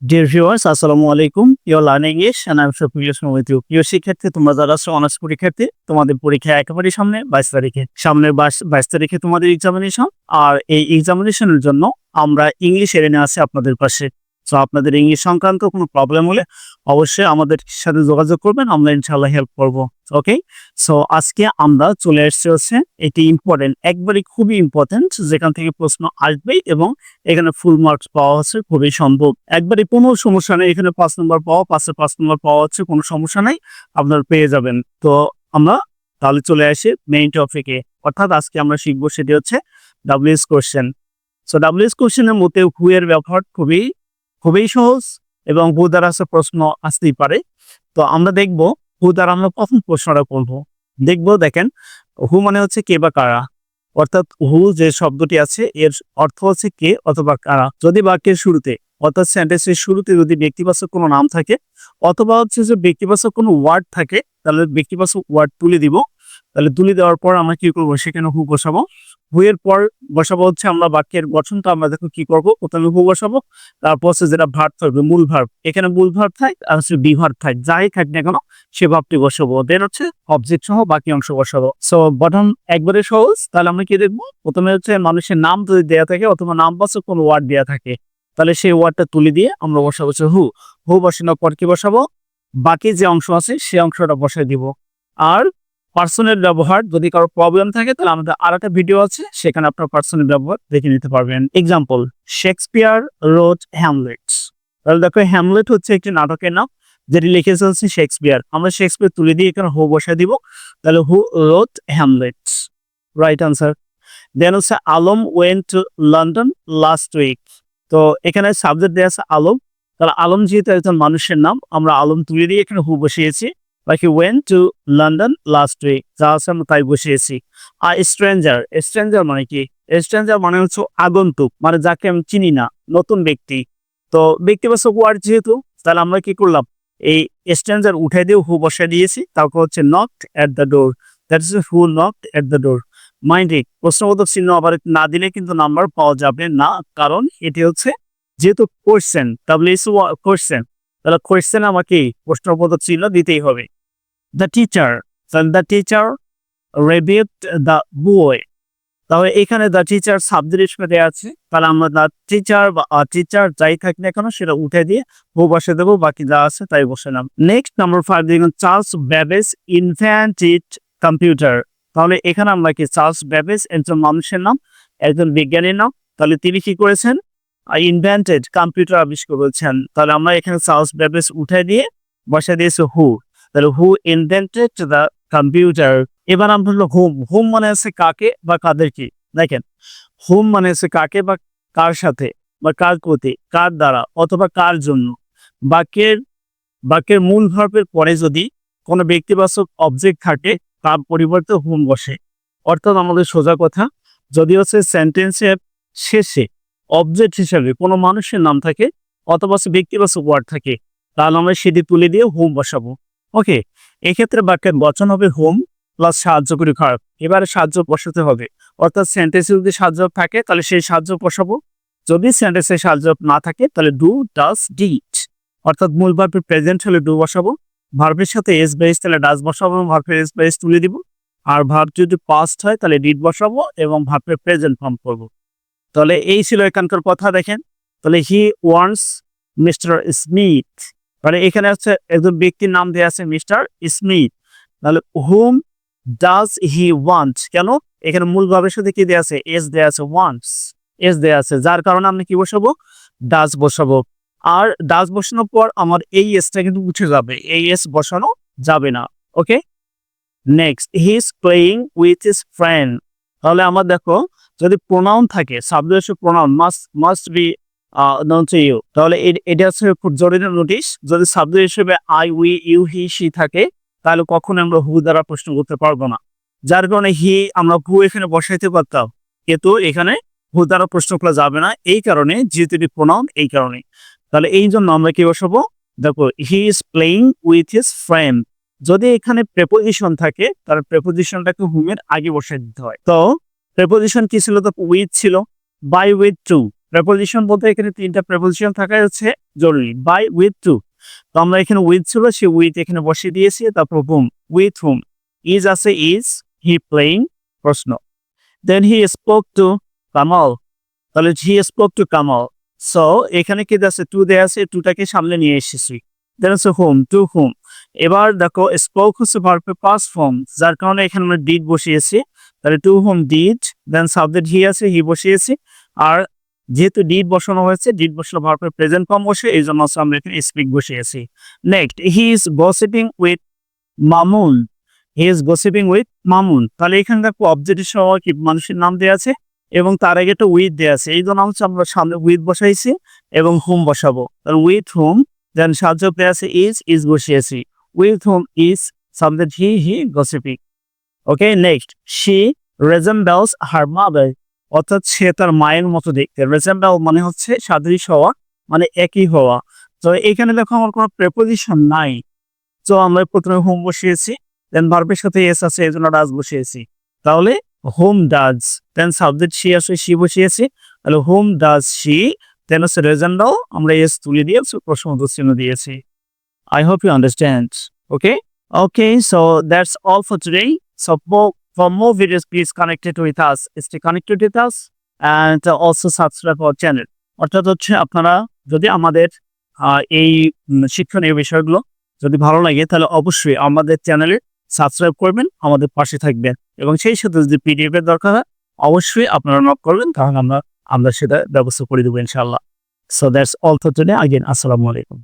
Dear viewers, আসসালামু আলাইকুম। You're learning English and I'm Shafiqul with you. প্রিয় শিক্ষার্থী, তোমরা যারা আছো অনার্স পরীক্ষার্থী, তোমাদের পরীক্ষা একেবারেই সামনে 22 তারিখে। সামনের 22 তারিখে তোমাদের এক্সামিনেশন। আর এই এক্সামিনেশনের জন্য আমরা ইংলিশ এনে আছি আপনাদের পাশে। সো আপনাদের ইংলিশ সংক্রান্ত কোনো প্রবলেম হলে অবশ্যই আমাদের সাথে যোগাযোগ করবেন, আমরা ইনশাআল্লাহ হেল্প করব। ওকে, সো আজকে আমরা চলে আসছি হচ্ছে এটি ইম্পর্টেন্ট, একবারই খুবই ইম্পর্টেন্ট, যেখান থেকে প্রশ্ন আসবেই এবং এখানে ফুল মার্কস পাওয়া হচ্ছে খুবই সম্ভব। একবারে কোনো সমস্যা নেই, এখানে 5 নম্বর পাওয়া, 5 নম্বর পাওয়া হচ্ছে, কোনো সমস্যা নেই, আপনারা পেয়ে যাবেন। তো আমরা তাহলে চলে আসি মেইন টপিকে, অর্থাৎ আজকে আমরা শিখবো সেটি হচ্ছে ডাব্লিউএস কোশ্চেন। সো ডাব্লিউএস কোশ্চেনের মধ্যে হু এর ব্যবহার খুবই সহজ এবং হু দ্বারা প্রশ্ন আসতেই পারে। তো আমরা দেখবো হু দ্বারা আমরা প্রথম প্রশ্নটা করবো। দেখেন, হু মানে হচ্ছে কে বা কারা, অর্থাৎ হু যে শব্দটি আছে এর অর্থ হচ্ছে কে অথবা কারা। যদি বাক্যের শুরুতে অর্থাৎ সেন্টেন্সের শুরুতে যদি ব্যক্তিবাচক কোনো নাম থাকে অথবা হচ্ছে যে ব্যক্তিবাচক কোনো ওয়ার্ড থাকে, তাহলে ব্যক্তিবাচক ওয়ার্ড তুলে দিব। তাহলে তুলে দেওয়ার পর আমরা কি করবো, সেখানে হু বসাবো। হু এর পর বসাবো হচ্ছে আমরা বাক্যের গঠনটা আমরা দেখো কি করবো, প্রথমে হু বসাবো, তারপর হচ্ছে যেটা ভার্ব থাকবে মূল ভার্ব, এখানে মূল ভার্ব থাক আর হচ্ছে বি ভার্ব থাক, যাই থাক না কেন সে ভাবটি বসাবো, দেন হচ্ছে অবজেক্ট সহ বাকি অংশ বসাবো। সো গঠন একবারে সহজ। তাহলে আমরা কি দেখবো, প্রথমে হচ্ছে মানুষের নাম যদি দেয়া থাকে অথবা নামবাচক কোনো ওয়ার্ড দেয়া থাকে, তাহলে সেই ওয়ার্ডটা তুলে দিয়ে আমরা বসাবো হচ্ছে হু। হু বসানোর পর কি বসাবো, বাকি যে অংশ আছে সেই অংশটা বসাই দিব। আর পার্সনের ব্যবহার যদি কারো প্রবলেম থাকে তাহলে আমাদের আরেকটা ভিডিও আছে, সেখানে আপনার পার্সনের ব্যবহার দেখে নিতে পারবেন। Example, Shakespeare wrote Hamlet. তাহলে দেখো হ্যামলেট হচ্ছে একটি নাটকের নাম যেটি লিখেছে হচ্ছে শেক্সপিয়ার। আমরা শেক্সপিয়ার তুলে দিয়ে এখানে হু বসাই দিব, তাহলে who wrote Hamlet, right answer. Then হচ্ছে Alam went to London last week. তো এখানে সাবজেক্ট দেওয়া আছে আলম, তাহলে আলম যেহেতু একজন মানুষের নাম, আমরা আলম তুলে দিয়ে এখানে হু বসিয়েছি, বাকি went to London last week যা আছে আমরা তাই বসিয়েছি। আর স্ট্রেঞ্জার মানে কি, স্ট্রেঞ্জার মানে হচ্ছে আগন্তুক, মানে যাকে আমি চিনি না, নতুন ব্যক্তি। তো ব্যক্তিবাচক ওয়ার্ড যেহেতু, তাহলে আমরা কি করলাম, এই স্ট্রেঞ্জার উঠে দিয়ে হু বসিয়ে দিয়েছি। তারপর হচ্ছে knocked at the door, that is who knocked at the door. Mind it, প্রশ্নবোধক চিহ্ন আবার না দিলে কিন্তু নাম্বার পাওয়া যাবে না, কারণ এটি হচ্ছে যেহেতু কোশ্চেন, ডাব্লিউএস কোশ্চেন, তাহলে কোশ্চেন আমাকে প্রশ্নবোধক চিহ্ন দিতেই হবে। The teacher rebuked the boy। তাহলে এখানে দ্য টিচার সাবজেক্ট হিসেবে দেওয়া আছে, তাহলে আমরা দ্য টিচার বা টিচার যাই থাকি না কেন সেটা উঠে দিয়ে হু বসে দেবো, বাকি যা আছে তাই বসে নাম। নেক্সট নাম্বার 5 দেখুন, চার্লস ব্যাবেজ ইনভেন্টেড কম্পিউটার। তাহলে এখানে আমরা কি, চার্লস ব্যাবেজ একজন মানুষের নাম, একজন বিজ্ঞানীর নাম, তাহলে তিনি কি করেছেন, ইনভেন্টেড কম্পিউটার আবিষ্কার করেছেন। তাহলে আমরা এখানে চার্লস ব্যাবেজ উঠে দিয়ে বসে দিয়েছি হু, তাহলে হু ইনভেন্টেড দ্য কম্পিউটার। এবার আমরা হলো হুম মানে আছে কাকে বা কাদেরকে। দেখেন, হুম মানে আছে কাকে বা কার সাথে বা কার প্রতি, কার দ্বারা অথবা কার জন্য। বাক্যের মূল ভার্বের পরে যদি কোনো ব্যক্তিবাচক অবজেক্ট থাকে তার পরিবর্তে হুম বসে। অর্থাৎ আমাদের সোজা কথা, যদি হচ্ছে সেন্টেন্সের শেষে অবজেক্ট হিসেবে কোনো মানুষের নাম থাকে অথবা ব্যক্তিবাচক ওয়ার্ড থাকে, তাহলে আমরা সেটি তুলে দিয়ে হুম বসাবো। ওকে, এক্ষেত্রে বাক্যের বচন হবে হুম প্লাস সাহায্যকারী ভার্ব। এবারে সাহায্য বসাতে হবে, অর্থাৎ সেন্টেন্সে যদি সাহায্য থাকে তাহলে সেই সাহায্য বসাবো, যদি সেন্টেন্সে সাহায্য না থাকে তাহলে ডু ডাজ ডিড। অর্থাৎ মূল ভার্বের প্রেজেন্ট হলে ডু বসাবো, ভার্বের সাথে এস বেস তাহলে ডাজ বসাবো, ভার্বের এস বেস তুলে দিব। আর ভার্ব যদি পাস্ট হয় তাহলে ডিড বসাবো এবং ভার্বের প্রেজেন্ট ফর্ম করব। তাহলে এই ছিল এখানকার কথা। দেখেন, তাহলে হি ওয়ান্টস মিস্টার স্মিথ, তাহলে এখানে হচ্ছে একজন ব্যক্তির নাম দেওয়া আছে মিস্টার স্মিথ। তাহলে হুম ডাজ হি ওয়ান্ট, কেন এখানে মূল ভাবের সাথে কি দেওয়া আছে, এস দেওয়া আছে, ওয়ান্টস এস দেওয়া আছে, যার কারণে আমি কি বসাবো, ডাজ বসাবো। আর ডাজ বসানোর পর আমার এই এসটা কিন্তু উঠে যাবে, এই এস বসানো যাবে না। Okay, next, he is playing with his friend. তাহলে আমার দেখো, যদি প্রোনাউন থাকে, subject pronoun must be known to you, তাহলে এটা হচ্ছে খুব জরুরি নোটিশ। যদি সাবজেক্ট হিসেবে I we you he she থাকে তাহলে কখনো আমরা হু দ্বারা প্রশ্ন করতে পারবো না, যার কারণে হি আমরা হু এখানে বসাইতে পারতাম, কিন্তু এখানে হু দ্বারা প্রশ্ন করা যাবে না, এই কারণে যেহেতু এটি প্রোনাউন, এই কারণে। তাহলে এই জন্য আমরা কি বসাবো, দেখো হি is playing with his friend. যদি এখানে প্রেপোজিশন থাকে তাহলে প্রেপোজিশনটাকে হুমের আগে বসাই দিতে হয়। তো প্রেপোজিশন কি ছিল, তো উইথ ছিল, বাই উইথ টু, প্রেপোজিশন বলতে এখানে তিনটা প্রেপোজিশন থাকাই হচ্ছে জরুরি। By, with, to. তো আমরা এখানে উইথ ছিল, সে উইথ এখানে বসিয়ে দিয়েছি। তারপর হুম, উইথ হুম। ইজ আছে, ইজ হি প্লেইং, প্রশ্ন। দেন হি স্পোক টু কামাল, তাহলে he spoke to Kamal. So এখানে কি আছে, টু দেয়া আছে, টুটাকে সামনে নিয়ে এসেছি। দেন হচ্ছে হুম, টু হুম। এবার দেখো স্পোক হচ্ছে ভার্বের পাস্ট ফর্ম, যার কারণে এখানে আমরা ডিড বসিয়েছি। তাহলে to whom did, then subject he আছে, হি বসিয়েছি। আর যেহেতু ডিড বসানো হয়েছে, ডিড বসানো ভার্বের প্রেজেন্ট ফর্ম বসে, এই জন্য আমরা এখানে স্পিক বসিয়েছি। Next, he is gossiping with Mamun, he is gossiping with Mamun. তাহলে এখানে দেখো অবজেক্টের সহ কি মানুষের নাম দেওয়া আছে এবং তার আগে একটা উইথ দেওয়া আছে, এই জন্য হচ্ছে আমরা সামনে উইথ বসাইছি এবং হুম বসাবো। তাহলে উইথ হুম, দেন সাহায্য দেওয়া আছে ইজ বসিয়েছি। With whom is subject he gossiping. Okay, next, she resembles her mother, অর্থাৎ সে তার মায়ের মতো দেখতে। রেজেম্বল মানে হচ্ছে সাদৃশ হওয়া, মানে একই হওয়া। তো এখানে দেখো আমার কোনো প্রেপোজিশন নাই, তো আমরা প্রথমে হোম বসিয়েছি, দেন ভার্বের সাথে এস আছে, এই জন্য ডাজ বসিয়েছি। তাহলে whom does, then subject she আছে, শি বসিয়েছি। তাহলে হোম ডাজ শি, দেন হচ্ছে রেজেন্ডাল, আমরা এস তুলে দিয়ে প্রশ্নবোধক চিহ্ন দিয়েছি। I hope you understand. Okay? Okay, so that's all for today. So for more videos, please connected with us. Stay connected with us and also subscribe our channel. অর্থাৎ হচ্ছে আপনারা যদি আমাদের এই শিক্ষণীয় বিষয়গুলো যদি ভালো লাগে, তাহলে অবশ্যই আমাদের চ্যানেলে সাবস্ক্রাইব করবেন, আমাদের পাশে থাকবেন এবং সেই সাথে যদি পিডিএফ এর দরকার হয় অবশ্যই আপনারা নক করবেন, কারণ আমরা সেটা ব্যবস্থা করে দেবো ইনশাআল্লাহ। So that's all for today. Again, আসসালামু আলাইকুম।